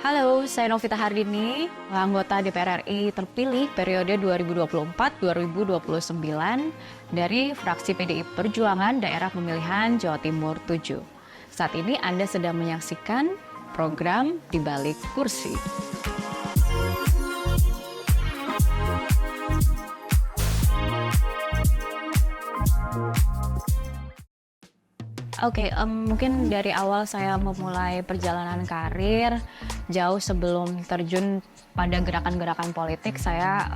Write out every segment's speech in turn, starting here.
Halo, saya Novita Hardini, anggota DPR RI terpilih periode 2024-2029 dari fraksi PDI Perjuangan Daerah Pemilihan Jawa Timur 7. Saat ini Anda sedang menyaksikan program Di Balik Kursi. Mungkin dari awal saya memulai perjalanan karir, jauh sebelum terjun pada gerakan-gerakan politik, saya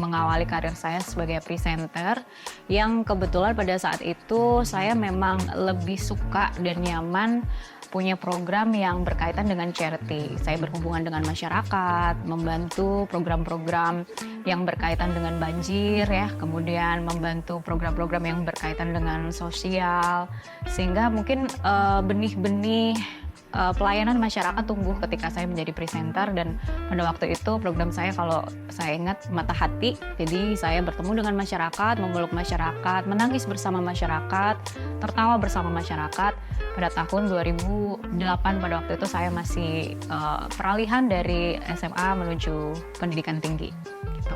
mengawali karir saya sebagai presenter, yang kebetulan pada saat itu saya memang lebih suka dan nyaman punya program yang berkaitan dengan charity. Saya berhubungan dengan masyarakat, membantu program-program yang berkaitan dengan banjir ya, kemudian membantu program-program yang berkaitan dengan sosial, sehingga mungkin benih-benih pelayanan masyarakat tumbuh ketika saya menjadi presenter. Dan pada waktu itu program saya, kalau saya ingat, Mata Hati. Jadi saya bertemu dengan masyarakat, memeluk masyarakat, menangis bersama masyarakat, tertawa bersama masyarakat. Pada tahun 2008 pada waktu itu saya masih peralihan dari SMA menuju pendidikan tinggi. Gitu.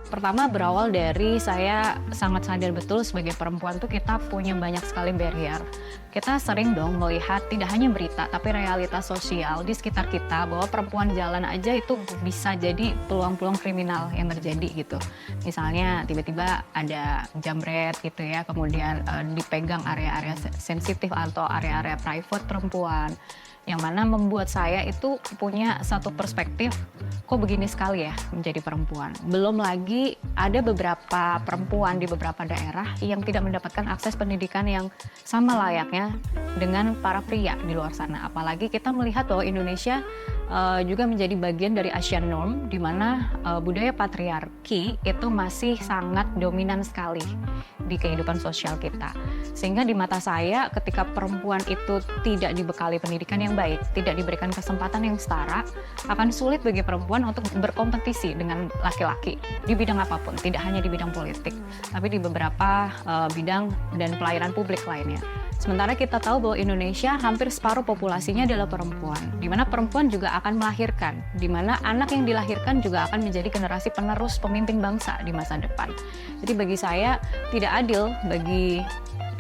Pertama berawal dari saya sangat sadar betul sebagai perempuan tuh kita punya banyak sekali barrier. Kita sering dong melihat tidak hanya berita tapi realitas sosial di sekitar kita, bahwa perempuan jalan aja itu bisa jadi peluang-peluang kriminal yang terjadi gitu. Misalnya tiba-tiba ada jambret gitu ya, kemudian dipegang area-area sensitif atau area-area private perempuan. Yang mana membuat saya itu punya satu perspektif, kok begini sekali ya menjadi perempuan. Belum lagi ada beberapa perempuan di beberapa daerah yang tidak mendapatkan akses pendidikan yang sama layaknya dengan para pria di luar sana. Apalagi kita melihat bahwa Indonesia juga menjadi bagian dari Asian norm, di mana budaya patriarki itu masih sangat dominan sekali di kehidupan sosial kita. Sehingga di mata saya ketika perempuan itu tidak dibekali pendidikan yang baik, tidak diberikan kesempatan yang setara, akan sulit bagi perempuan untuk berkompetisi dengan laki-laki di bidang apapun, tidak hanya di bidang politik, tapi di beberapa bidang dan pelayanan publik lainnya. Sementara kita tahu bahwa Indonesia hampir separuh populasinya adalah perempuan, di mana perempuan juga akan melahirkan, di mana anak yang dilahirkan juga akan menjadi generasi penerus pemimpin bangsa di masa depan. Jadi bagi saya tidak adil bagi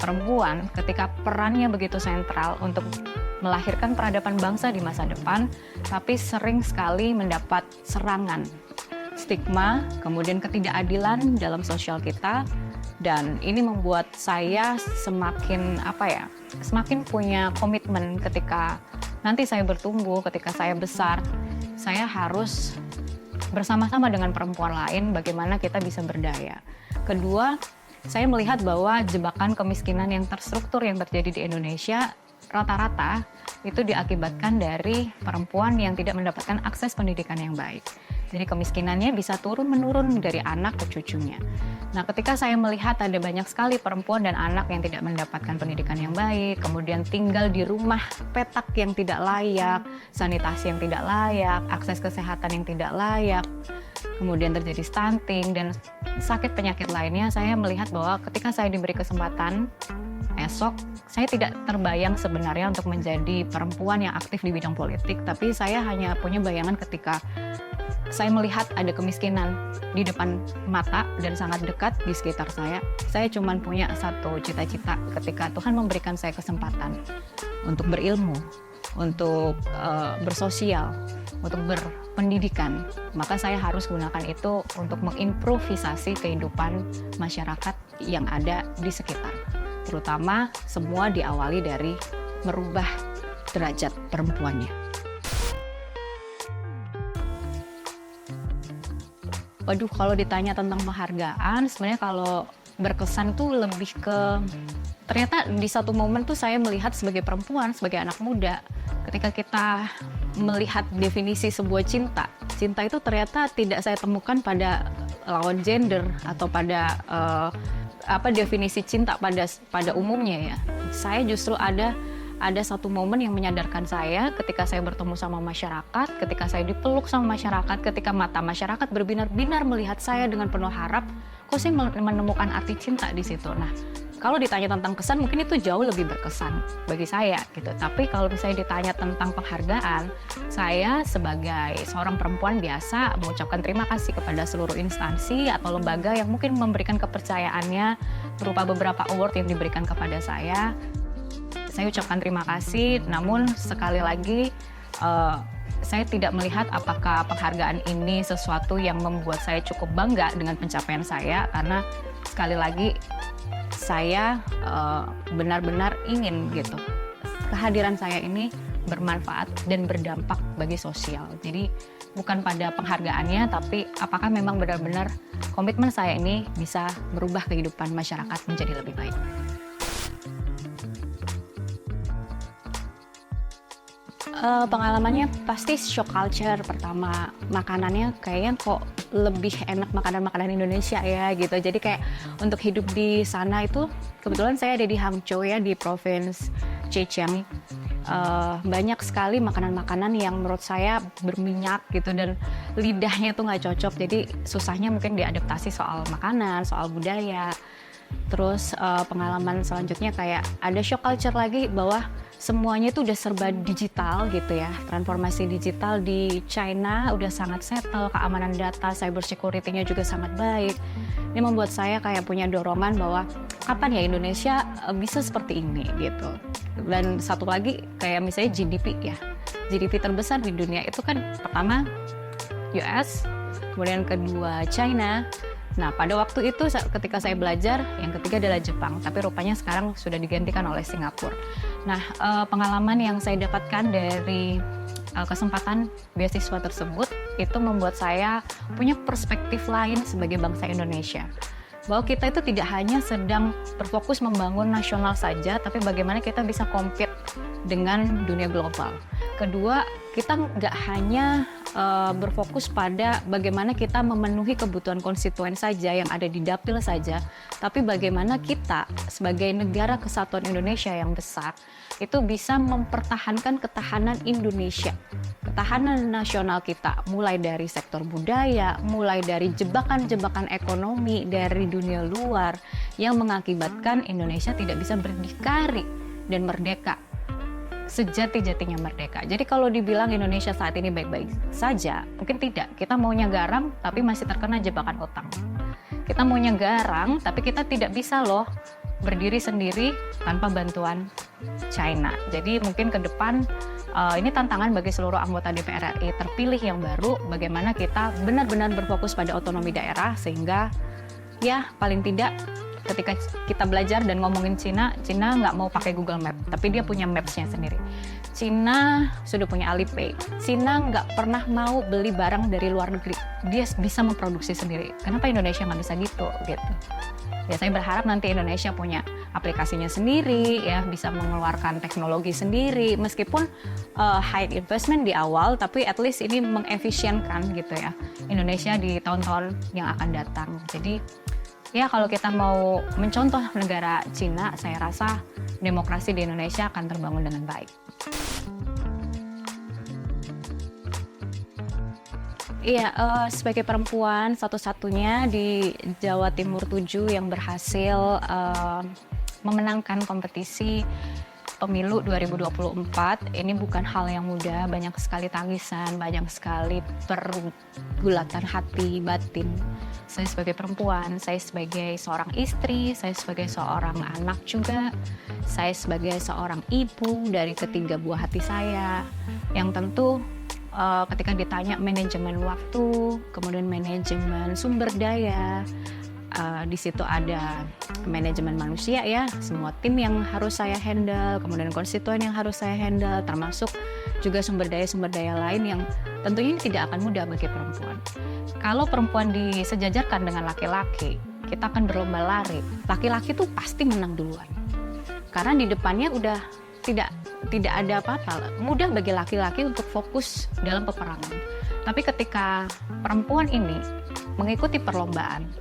perempuan ketika perannya begitu sentral untuk melahirkan peradaban bangsa di masa depan, tapi sering sekali mendapat serangan, stigma, kemudian ketidakadilan dalam sosial kita. Dan ini membuat saya semakin punya komitmen ketika nanti saya bertumbuh, ketika saya besar, saya harus bersama-sama dengan perempuan lain bagaimana kita bisa berdaya. Kedua, saya melihat bahwa jebakan kemiskinan yang terstruktur yang terjadi di Indonesia rata-rata itu diakibatkan dari perempuan yang tidak mendapatkan akses pendidikan yang baik. Jadi kemiskinannya bisa turun-menurun dari anak ke cucunya. Nah, ketika saya melihat ada banyak sekali perempuan dan anak yang tidak mendapatkan pendidikan yang baik, kemudian tinggal di rumah petak yang tidak layak, sanitasi yang tidak layak, akses kesehatan yang tidak layak, kemudian terjadi stunting dan sakit penyakit lainnya, saya melihat bahwa ketika saya diberi kesempatan esok, saya tidak terbayang sebenarnya untuk menjadi perempuan yang aktif di bidang politik, tapi saya hanya punya bayangan ketika saya melihat ada kemiskinan di depan mata dan sangat dekat di sekitar saya. Saya cuma punya satu cita-cita ketika Tuhan memberikan saya kesempatan untuk berilmu, untuk bersosial, untuk berpendidikan, maka saya harus gunakan itu untuk mengimprovisasi kehidupan masyarakat yang ada di sekitar. Terutama semua diawali dari merubah derajat perempuannya. Waduh, kalau ditanya tentang penghargaan, sebenarnya kalau berkesan tuh lebih ke, ternyata di satu momen tuh saya melihat sebagai perempuan, sebagai anak muda, ketika kita melihat definisi sebuah cinta itu ternyata tidak saya temukan pada lawan gender atau pada definisi cinta pada umumnya ya. Saya justru ada satu momen yang menyadarkan saya ketika saya bertemu sama masyarakat, ketika saya dipeluk sama masyarakat, ketika mata masyarakat berbinar-binar melihat saya dengan penuh harap, kok saya menemukan arti cinta di situ. Nah, kalau ditanya tentang kesan mungkin itu jauh lebih berkesan bagi saya gitu. Tapi kalau misalnya ditanya tentang penghargaan, saya sebagai seorang perempuan biasa mengucapkan terima kasih kepada seluruh instansi atau lembaga yang mungkin memberikan kepercayaannya berupa beberapa award yang diberikan kepada saya. Saya ucapkan terima kasih, namun sekali lagi saya tidak melihat apakah penghargaan ini sesuatu yang membuat saya cukup bangga dengan pencapaian saya, karena sekali lagi saya benar-benar ingin gitu kehadiran saya ini bermanfaat dan berdampak bagi sosial. Jadi bukan pada penghargaannya, tapi apakah memang benar-benar komitmen saya ini bisa merubah kehidupan masyarakat menjadi lebih baik. Pengalamannya pasti shock culture. Pertama, makanannya kayaknya kok lebih enak makanan-makanan Indonesia ya gitu. Jadi kayak untuk hidup di sana itu, kebetulan saya ada di Hangzhou ya, di provinsi Zhejiang. Banyak sekali makanan-makanan yang menurut saya berminyak gitu dan lidahnya tuh nggak cocok. Jadi susahnya mungkin diadaptasi soal makanan, soal budaya. Terus pengalaman selanjutnya kayak ada shock culture lagi bahwa semuanya itu udah serba digital gitu ya. Transformasi digital di China udah sangat settle, keamanan data, cyber security-nya juga sangat baik. Ini membuat saya kayak punya dorongan bahwa kapan ya Indonesia bisa seperti ini gitu. Dan satu lagi kayak misalnya GDP ya. GDP terbesar di dunia itu kan pertama US, kemudian kedua China. Nah, pada waktu itu ketika saya belajar, yang ketiga adalah Jepang, tapi rupanya sekarang sudah digantikan oleh Singapura. Nah, pengalaman yang saya dapatkan dari kesempatan beasiswa tersebut itu membuat saya punya perspektif lain sebagai bangsa Indonesia. Bahwa kita itu tidak hanya sedang berfokus membangun nasional saja, tapi bagaimana kita bisa compete dengan dunia global. Kedua, kita nggak hanya berfokus pada bagaimana kita memenuhi kebutuhan konstituen saja yang ada di dapil saja, tapi bagaimana kita sebagai negara kesatuan Indonesia yang besar itu bisa mempertahankan ketahanan Indonesia, ketahanan nasional kita, mulai dari sektor budaya, mulai dari jebakan-jebakan ekonomi dari dunia luar yang mengakibatkan Indonesia tidak bisa berdikari dan merdeka sejati-jatinya merdeka. Jadi kalau dibilang Indonesia saat ini baik-baik saja, mungkin tidak. Kita maunya garang tapi masih terkena jebakan utang. Kita maunya garang tapi kita tidak bisa loh berdiri sendiri tanpa bantuan China. Jadi mungkin ke depan ini tantangan bagi seluruh anggota DPR RI terpilih yang baru, bagaimana kita benar-benar berfokus pada otonomi daerah sehingga ya paling tidak ketika kita belajar dan ngomongin Cina nggak mau pakai Google Map, tapi dia punya maps-nya sendiri. Cina sudah punya Alipay. Cina nggak pernah mau beli barang dari luar negeri. Dia bisa memproduksi sendiri. Kenapa Indonesia nggak bisa gitu? Ya saya berharap nanti Indonesia punya aplikasinya sendiri, ya bisa mengeluarkan teknologi sendiri. Meskipun high investment di awal, tapi at least ini mengefisienkan gitu ya Indonesia di tahun-tahun yang akan datang. Jadi ya kalau kita mau mencontoh negara Cina, saya rasa demokrasi di Indonesia akan terbangun dengan baik. Iya, sebagai perempuan satu-satunya di Jawa Timur 7 yang berhasil memenangkan kompetisi Pemilu 2024, ini bukan hal yang mudah, banyak sekali tangisan, banyak sekali pergulatan hati, batin. Saya sebagai perempuan, saya sebagai seorang istri, saya sebagai seorang anak juga, saya sebagai seorang ibu dari ketiga buah hati saya, yang tentu ketika ditanya manajemen waktu, kemudian manajemen sumber daya, di situ ada manajemen manusia ya, semua tim yang harus saya handle, kemudian konstituen yang harus saya handle, termasuk juga sumber daya lain yang tentunya ini tidak akan mudah bagi perempuan. Kalau perempuan disejajarkan dengan laki-laki, kita akan berlomba lari. Laki-laki tuh pasti menang duluan, karena di depannya udah tidak ada apa-apa. Mudah bagi laki-laki untuk fokus dalam peperangan. Tapi ketika perempuan ini mengikuti perlombaan,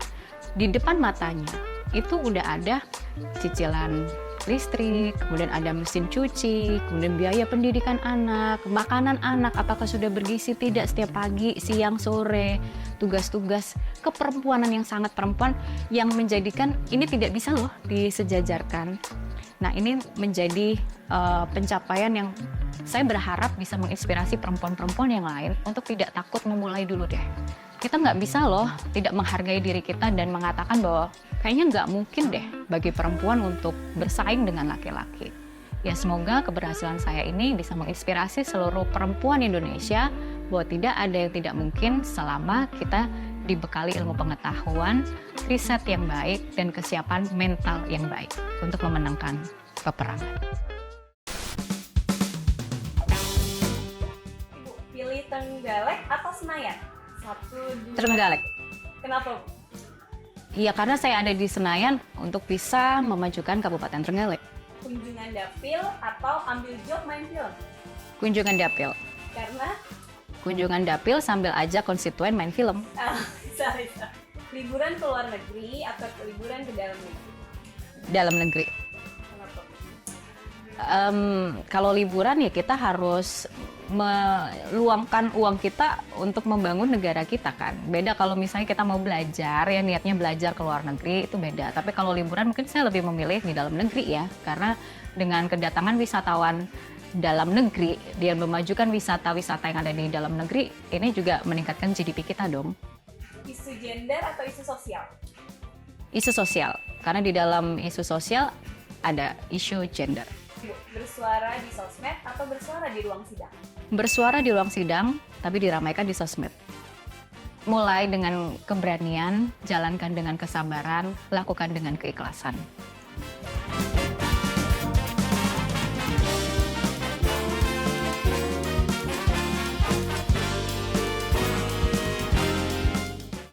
di depan matanya itu udah ada cicilan listrik, kemudian ada mesin cuci, kemudian biaya pendidikan anak, makanan anak, apakah sudah bergizi tidak setiap pagi, siang, sore, tugas-tugas keperempuanan yang sangat perempuan yang menjadikan ini tidak bisa loh disejajarkan. Nah, ini menjadi pencapaian yang saya berharap bisa menginspirasi perempuan-perempuan yang lain untuk tidak takut memulai dulu deh. Kita nggak bisa loh tidak menghargai diri kita dan mengatakan bahwa kayaknya nggak mungkin deh bagi perempuan untuk bersaing dengan laki-laki. Ya, semoga keberhasilan saya ini bisa menginspirasi seluruh perempuan Indonesia bahwa tidak ada yang tidak mungkin selama kita dibekali ilmu pengetahuan, riset yang baik, dan kesiapan mental yang baik untuk memenangkan peperangan. Ibu, pilih Trenggalek atau Senayan? 1, 2. Trenggalek. Kenapa? Iya, karena saya ada di Senayan untuk bisa memajukan Kabupaten Trenggalek. Kunjungan dapil atau ambil job main film? Kunjungan dapil. Karena? Kunjungan dapil sambil ajak konstituen main film. Bisa. Liburan ke luar negeri atau liburan ke dalam negeri? Dalam negeri. Kenapa? Kalau liburan ya kita harus meluangkan uang kita untuk membangun negara kita kan. Beda kalau misalnya kita mau belajar, ya niatnya belajar ke luar negeri, itu beda. Tapi kalau liburan mungkin saya lebih memilih di dalam negeri ya. Karena dengan kedatangan wisatawan dalam negeri, dia memajukan wisata-wisata yang ada di dalam negeri, ini juga meningkatkan GDP kita dong. Isu gender atau isu sosial? Isu sosial, karena di dalam isu sosial ada isu gender. Ibu, bersuara di sosmed atau bersuara di ruang sidang? Bersuara di ruang sidang, tapi diramaikan di sosmed. Mulai dengan keberanian, jalankan dengan kesabaran, lakukan dengan keikhlasan.